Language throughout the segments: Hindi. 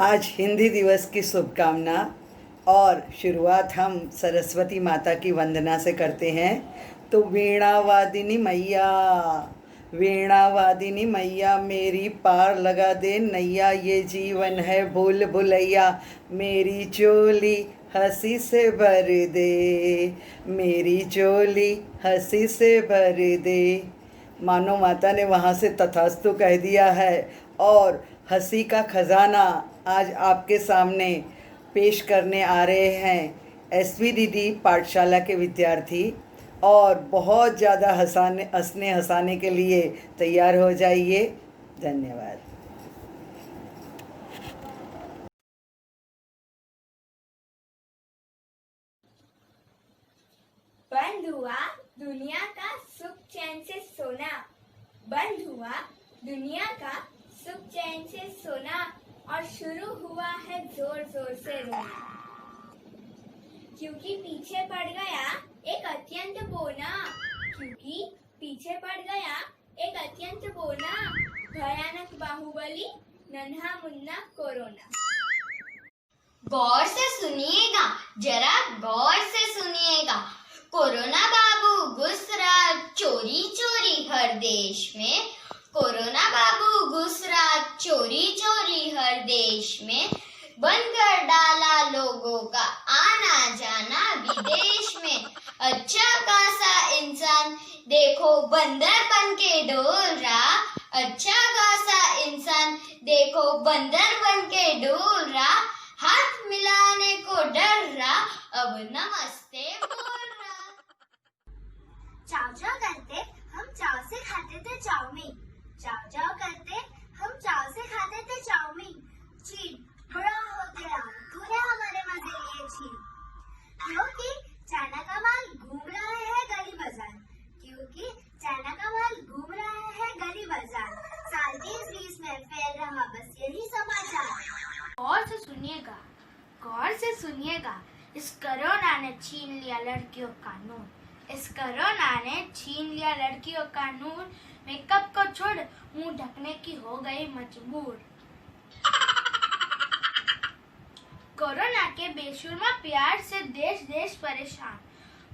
आज हिंदी दिवस की शुभकामना और शुरुआत हम सरस्वती माता की वंदना से करते हैं। तो वीणावादिनी मैया मेरी पार लगा दे नैया, ये जीवन है भूल भुलैया, मेरी चोली हंसी से भर दे, मेरी चोली हंसी से भर दे। मानो माता ने वहाँ से तथास्तु कह दिया है और हंसी का खजाना आज आपके सामने पेश करने आ रहे हैं एसवीडीडी पाठशाला के विद्यार्थी, और बहुत ज़्यादा हंसाने के लिए तैयार हो जाइए। धन्यवाद। बंद हुआ दुनिया का सुख चैन से सोना, बंद हुआ दुनिया का सुख चैन से सोना, और शुरू हुआ है जोर जोर से रोना, क्योंकि पीछे पड़ गया एक अत्यंत बोना, क्योंकि पीछे पड़ गया एक अत्यंत बोना, भयानक बाहुबली नन्हा मुन्ना कोरोना। गौर से सुनिएगा, जरा गौर से सुनिएगा, कोरोना बाबू घुस रहा चोरी चोरी हर देश में, कोरोना बाबू घुस रहा चोरी चोरी हर देश में, बंद कर डाला लोगों का आना जाना विदेश में। अच्छा खासा इंसान देखो बंदर बन के डोल रहा, अच्छा खासा इंसान देखो बंदर बन के डोल रहा, हाथ मिलाने को डर रहा, अब नमस्ते बोल रहा। चाव चाव करते हम चाव से खाते थे चाउमीन, चाव चाव करते हम चाव से खाते थे चाउमीन, चीन बड़ा हो गया तूने हमारे मजे लिए छीन, क्योंकि चाइना का माल घूम रहा है गली बाजार, क्योंकि चाइना का माल घूम रहा है गली बाजार, साल 2020 में फैल रहा बस यही समाचार। गौर से सुनिएगा, गौर से सुनिएगा, इस कोरोना ने छीन लिया लड़कियों का नूर, इस कोरोना ने छीन लिया लड़कियों का नूर, मेकअप को छोड़ मुंह ढकने की हो गई मजबूर। कोरोना के बेशुरमा प्यार से देश देश परेशान,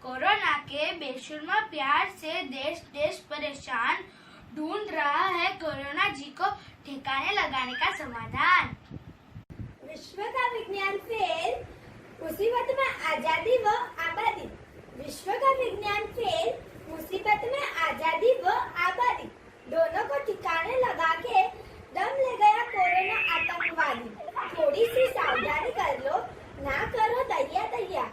कोरोना के बेशुरमा प्यार से देश देश परेशान, ढूंढ रहा है कोरोना जी को ठिकाने लगाने का समाधान। विश्व का विज्ञान फेल, मुसीबत में आजादी व आबादी, विश्व का विज्ञान फेल, मुसीबत में आजादी व आबादी, दोनों को ठिकाने लगा के दम ले गया कोरोना आतंकवादी। थोड़ी सी सावधानी कर लो, ना करो दैया दैया,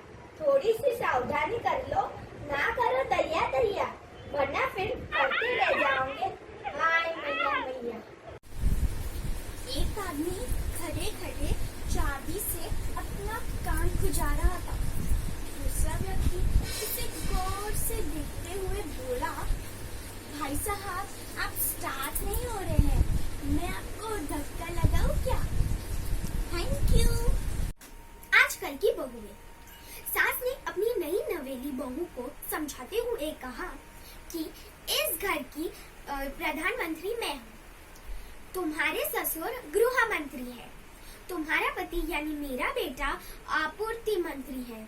थोड़ी सी सावधानी कर लो, ना करो दैया दैया, वरना फिर करते रह जाओगे हाय मैया मैया। एक आदमी खड़े खड़े चाबी से अपना कान खुजा रहा था, दूसरा व्यक्ति उसे गौर से देखते हुए बोला, भाई साहब आप स्टार्ट नहीं हो रहे हैं, मैं आपको धक्का लगाऊं क्या? Thank you. आजकल की बहुएं, सास ने अपनी नई नवेली बहू को समझाते हुए कहा कि इस घर की प्रधानमंत्री मैं हूँ, तुम्हारे ससुर गृह मंत्री है, तुम्हारा पति यानी मेरा बेटा आपूर्ति मंत्री है,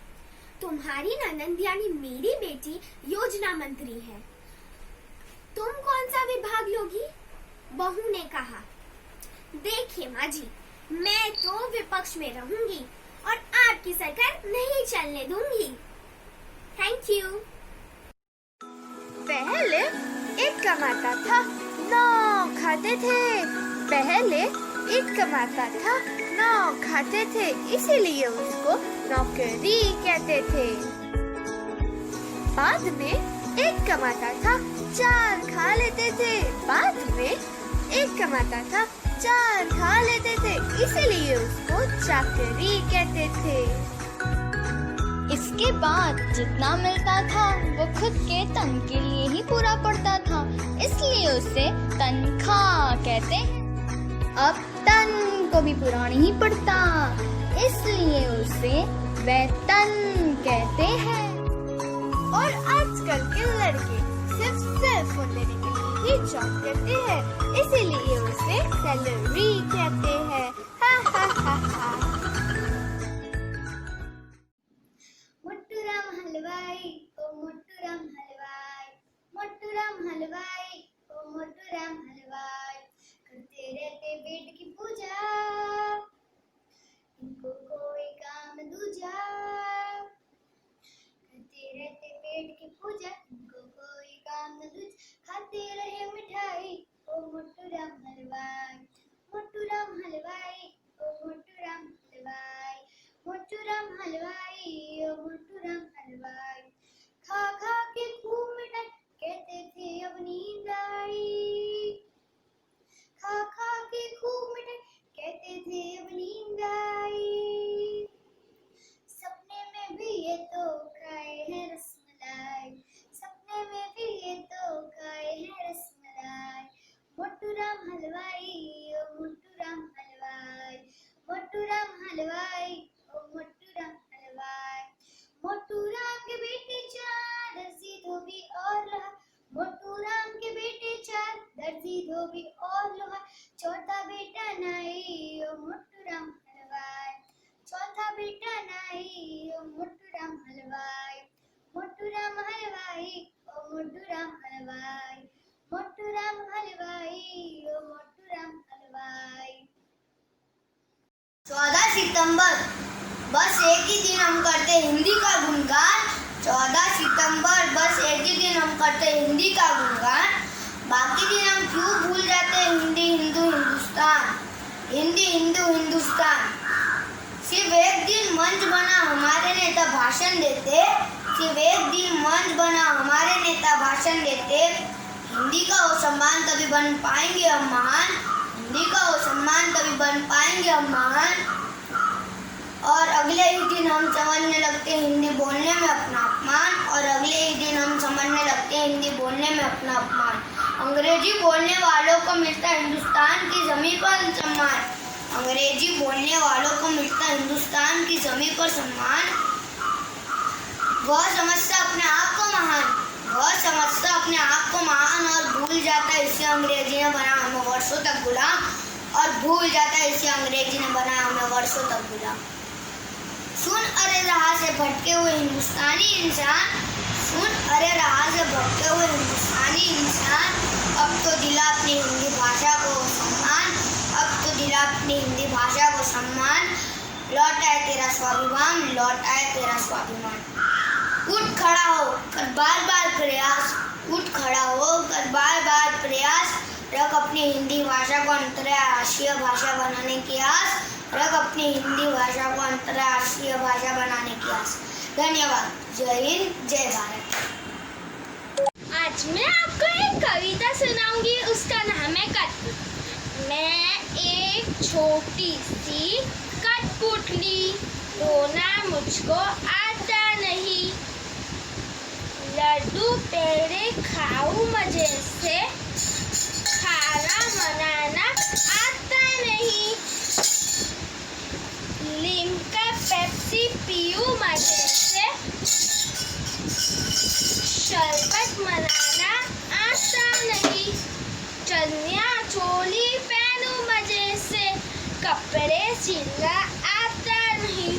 तुम्हारी ननंद यानी मेरी बेटी योजना मंत्री है, तुम कौन सा विभाग लोगी? बहू ने कहा, देखिए माँ जी, मैं तो विपक्ष में रहूंगी और आपकी सरकार नहीं चलने दूंगी। Thank you. पहले एक कमाता था 9 खाते थे, पहले एक कमाता था 9 खाते थे, इसीलिए उसको नौकरी कहते थे। बाद में एक कमाता था 4 खा लेते थे, बाद में एक कमाता था 4 खा लेते थे, इसीलिए उसको चाकरी कहते थे। इसके बाद जितना मिलता था वो खुद के तन के लिए ही पूरा पड़ता था, इसलिए उसे तनख्वाह कहते हैं। अब तन को भी पूरा नहीं पड़ता, इसलिए उसे वेतन कहते हैं। और आजकल के लड़के सिर्फ सेल फोन लेने के लिए ही जॉब करते हैं, इसीलिए उसे सैलरी कहते हैं। हा हा हा। हलवाई ओ मोटू राम हलवाई, मोटू राम हलवाई ओ मोटू राम हलवाई। खा खा के खूब मिठाई कहते थे अब नींद आई, खा खा के खूब मिठाई कहते थे अब नींद आई। सपने में भी ये तो खाए हैं रसमलाई, सपने में भी ये तो खाए हैं रसमलाई। मोटू राम हलवाई ओ मोटू राम हलवाई, मोटू राम हलवाई ओ मोटू राम हलवाई। मोटू राम के बेटे चार दर्जी धोबी और लोहार, मोटू राम के बेटे चार दर्जी धोबी और लोहार। चौथा बेटा नाई ओ मोटू राम हलवाई, चौथा बेटा नाई ओ मोटू राम हलवाई, मोटू राम हलवाई ओ मोटू राम हलवाई, मोटू राम हलवाई ओ मोटू राम हलवाई। 14 सितंबर बस एक ही दिन हम करते हिंदी का गुणगान। 14 सितंबर बस एक ही दिन हम करते हिंदी का गुणगान। बाकी दिन हम क्यों भूल जाते हिंदी हिंदू हिंदुस्तान, हिंदी हिंदू हिंदुस्तान। सिर्फ एक दिन मंच बना हमारे नेता भाषण देते, सिर्फ एक दिन मंच बना हमारे नेता भाषण देते। हिंदी का वो सम्मान कभी बन पाएंगे हम महान, हिंदी का वो सम्मान कभी बन पाएंगे हम महान। और अगले ही दिन हम समझने लगते हिंदी बोलने में अपना अपमान, और अगले ही दिन हम समझने लगते हिंदी बोलने में अपना अपमान। अंग्रेजी बोलने वालों को मिलता हिंदुस्तान की जमीन पर सम्मान, अंग्रेजी बोलने वालों को मिलता हिंदुस्तान की जमीन पर सम्मान। वह समझता अपने आप को महान, वह समझता अपने आप को महान और भूल जाता इसे अंग्रेजी ने बना हमें वर्षों तक गुलाम, और भूल जाता इसे अंग्रेजी ने बना हमें वर्षों तक गुलाम। सुन अरे राह से भटके हुए हिंदुस्तानी इंसान, सुन अरे राह से भटके हुए हिंदुस्तानी इंसान। अब तो दिला अपनी हिंदी भाषा को सम्मान, अब तो दिला अपनी हिंदी भाषा को सम्मान। लौट आए तेरा स्वाभिमान, लौट आए तेरा स्वाभिमान। उठ खड़ा हो कर बार बार प्रयास, उठ खड़ा हो कर बार बार प्रयास। रख अपनी हिंदी भाषा को अंतर्राष्ट्रीय भाषा बनाने की आस, रख अपनी हिंदी भाषा को अंतर्राष्ट्रीय भाषा बनाने की आस। धन्यवाद। जय हिंद, जय भारत। आज मैं आपको एक कविता सुनाऊंगी, उसका नाम है कठपुतली। मैं एक छोटी सी कठपुतली, रोना मुझको आता नहीं। लड्डू पेड़े खाऊं मजे से, खाना बनाना आता नहीं। लिम्का पेप्सी पीऊं मजे से, शरबत बनाना आता नहीं। चनिया चोली पहनूं मजे से, कपड़े सिलना आता नहीं।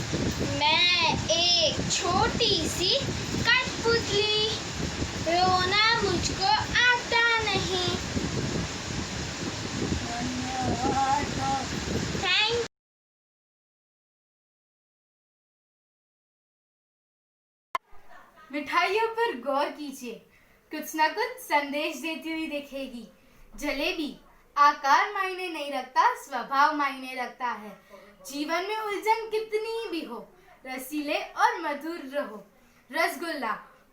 मैं एक छोटी सी कठपुतली, रोना मुझको आता नहीं। थैंक मिठाइयों पर गौर कीजिए, कुछ न कुछ संदेश देती हुई दिखेगी। जलेबी, आकार मायने नहीं रखता, स्वभाव मायने रखता है। जीवन में उलझन कितनी भी हो, रसीले और मधुर रहो। रसगुल्ला,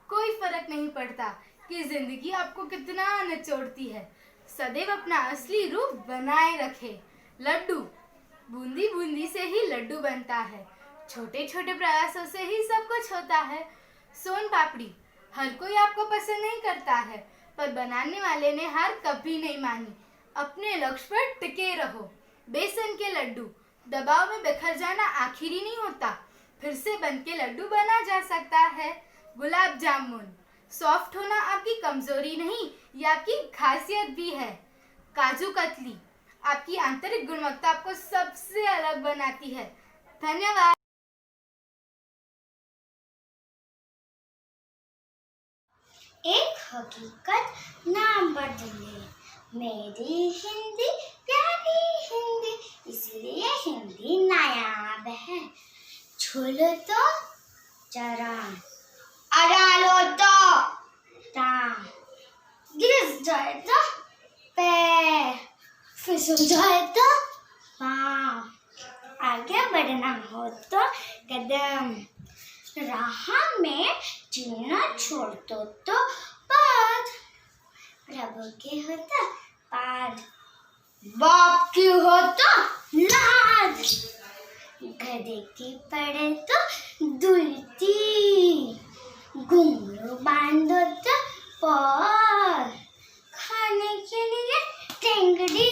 कोई फर्क नहीं पड़ता कि जिंदगी आपको कितना निचोड़ती है, सदैव अपना असली रूप बनाए रखे। लड्डू, बूंदी बूंदी से ही लड्डू बनता है, छोटे छोटे प्रयासों से ही सब कुछ होता है। सोन पापड़ी, हर कोई आपको पसंद नहीं करता है, पर बनाने वाले ने हार कभी नहीं मानी। अपने लक्ष्य पर टिके रहो। बेसन के लड्डू, दबाव में बिखर जाना आखिर ही नहीं होता, फिर से बन के लड्डू बना जा सकता है। गुलाब जामुन, सॉफ्ट होना आपकी कमजोरी नहीं, ये आपकी खासियत भी है। काजू कतली, आपकी आंतरिक गुणवत्ता आपको सबसे अलग बनाती है। धन्यवाद। एक हकीकत नाम बदले, मेरी हिंदी प्यारी हिंदी, इसलिए हिंदी नायाब है। छूलो तो जरा, अड़ालो तो टांग, गिर जाए तो पैर, फिसल जाए तो पाँव। आगे बढ़ना हो तो कदम, राह में चलना छोड़ दो तो पाद, प्रभु की हो तो पाद, बाप की हो तो लाद, गधे की पड़े तो दुलती, घुंघरू बांधो तो पार, खाने के लिए टेंगड़ी,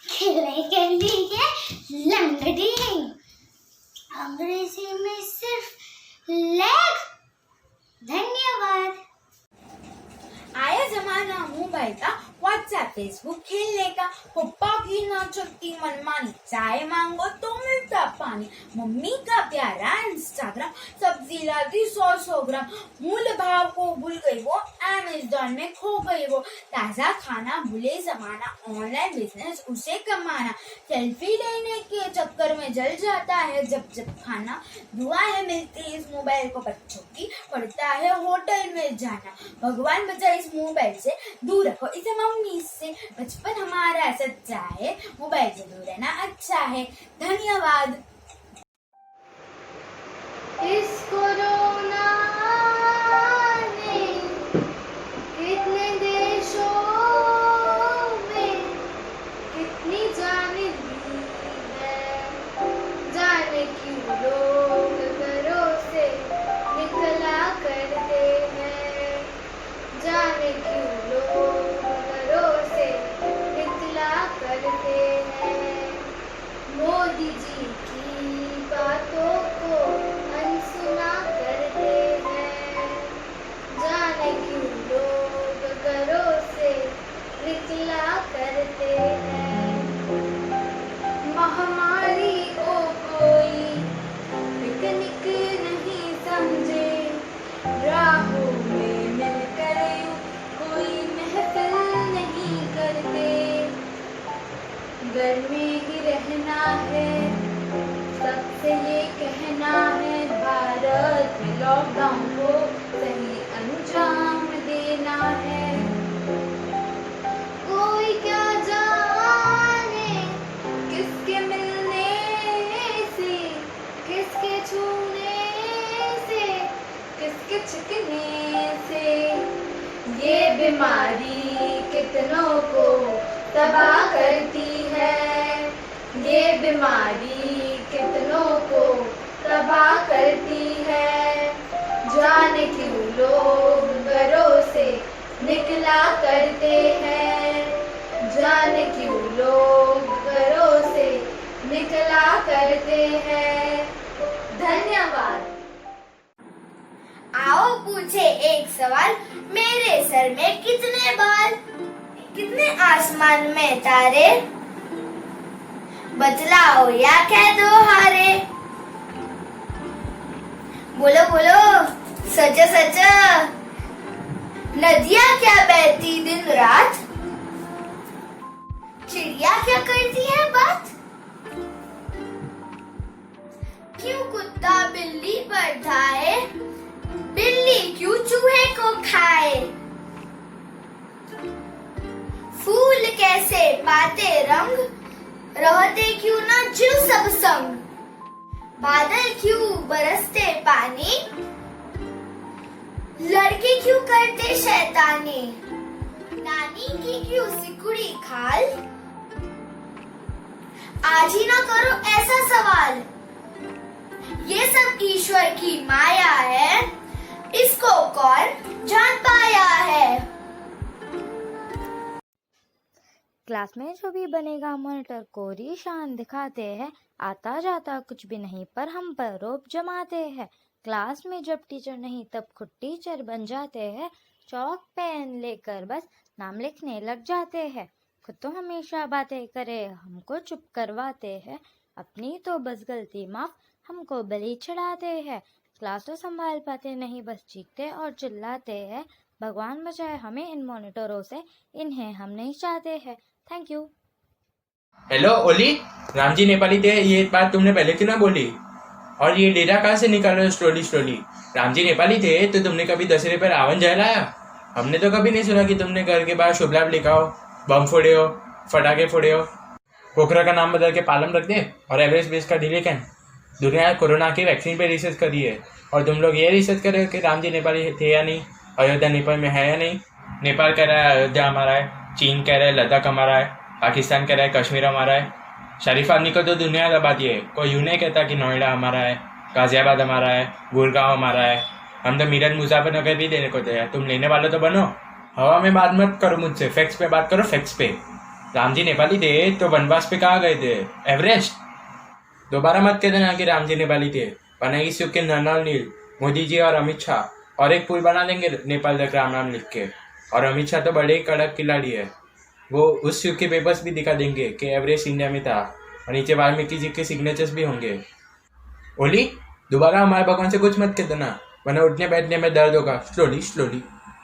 खेलने के लिए लंगड़ी, अंग्रेजी में सिर्फ लेग। धन्यवाद। आया जमाना मोबाइल का, व्हाट्सएप फेसबुक खेलने का, पप्पा की ना चलती मनमानी, चाय मांगो तो मिलता पानी, मम्मी का प्यारा इंस्टाग्राम, सब्जी लाती 100 ग्राम, मूल भाव को भूल गई वो, अमेज़न में खो गई वो, ताजा खाना भूले जमाना, ऑनलाइन बिजनेस उसे कमाना, सेल्फी लेने के चक्कर में जल जाता है जब खाना, दुआएं मिलती इस मोबाइल को बच्चों की, पड़ता है होटल में जाना, भगवान बचाए इस मोबाइल से, दूर रखो इसे मम्मी से, बचपन हमारा सच्चा है, मोबाइल से दूर रहना अच्छा है। धन्यवाद। इस कोरोना ने कितने देशों में कितनी जाने दी है, जाने क्यों लोग घरों से निकला करते हैं, जाने क्यों लोग घरों से निकला करते हैं, मोदी जी की बातों को अनसुना करते हैं, जाने क्यों लोग घरों से निकला करते हैं, महामारी को कोई पिकनिक नहीं समझे, राहों में मिलकर कोई महफिल नहीं करते, घर में ही रहना है, सबसे ये कहना है, भारत में लॉकडाउन को सही अंजाम देना है, कोई क्या जाने किसके मिलने से, किसके छूने से, किसके छिकने से, ये बीमारी कितनों को तबाह करती है, ये बीमारी कितनों को तबाह करती है, जाने क्यों लोग घरों से निकला करते हैं, जाने क्यों लोग घरों से निकला करते हैं। धन्यवाद। आओ पूछे एक सवाल, मेरे सर में कितने बाल, कितने आसमान में तारे, बतलाओ या कह दो हारे, बोलो बोलो सच सच, नदियाँ क्या बहती दिन रात, चिड़िया क्या करती है बात, क्यों कुत्ता बिल्ली पर धाए, बिल्ली क्यों चूहे को खाए, फूल कैसे पाते रंग, रहते क्यों ना जीव सब संग, बादल क्यों बरसते पानी, लड़के क्यों करते शैतानी, नानी की क्यों सिकुड़ी खाल, आज ही ना करो ऐसा सवाल, ये सब ईश्वर की माया है, इसको कौन जान पाया है। क्लास में जो भी बनेगा मॉनिटर को शान दिखाते हैं, आता जाता कुछ भी नहीं पर हम पर रोब जमाते हैं, क्लास में जब टीचर नहीं तब खुद टीचर बन जाते हैं, चौक पेन लेकर बस नाम लिखने लग जाते हैं, खुद तो हमेशा बातें करे हमको चुप करवाते हैं, अपनी तो बस गलती माफ हमको बलि चढ़ाते हैं, क्लास तो संभाल पाते नहीं बस चीखते और चिल्लाते हैं, भगवान बचाए हमें इन मॉनिटरों से, इन्हें हम नहीं चाहते हैं। Thank you. हेलो ओली, रामजी नेपाली थे, ये बात तुमने पहले क्यों ना बोली? और ये डेटा कहाँ से निकालो स्टोरी? रामजी नेपाली थे तो तुमने कभी दशहरे पर रावण जलाया? हमने तो कभी नहीं सुना कि तुमने घर के बाहर शुभ लाभ लिखा हो, बम फोड़े हो, फटाके फोड़े हो। पोखरा का नाम बदल के पालम रख दे और एवरेस्ट बेस का डिले कैन। दुनिया कोरोना की वैक्सीन पे रिसर्च करी है और तुम लोग ये रिसर्च कर रहे हो कि राम जी नेपाली थे या नहीं, अयोध्या नेपाल में है या नहीं। नेपाल कह रहा है अयोध्या हमारा है, चीन कह रहा है लद्दाख हमारा है, पाकिस्तान कह रहा है कश्मीर हमारा है। शरीफ आदमी को तो दुनिया दबाती है, कोई यूँ नहीं कहता कि नोएडा हमारा है, गाजियाबाद हमारा है, गुड़गांव हमारा है। हम तो मीरठ मुजफ्फरनगर भी देने को तैयार, तुम लेने वाले तो बनो। हवा में बात मत करो मुझसे, फैक्ट्स पे बात करो, फैक्ट्स पे। राम जी नेपाली थे तो वनवास पे कहाँ गए थे? एवरेस्ट। दोबारा मत कह देना कि राम जी नेपाली थे, वरना इस युग के नरनल नील मोदी जी और अमित शाह और एक पुल बना देंगे नेपाल तक राम नाम लिख के। और अमित शाह तो बड़े कड़क खिलाड़ी है, वो उस युग के पेपर्स भी दिखा देंगे कि एवरेस्ट इंडिया में था और नीचे वाल्मीकि जी के सिग्नेचर्स भी होंगे। ओली दोबारा हमारे भगवान से कुछ मत कह देना, वरना उठने बैठने में दर्द होगा। Slowly slowly.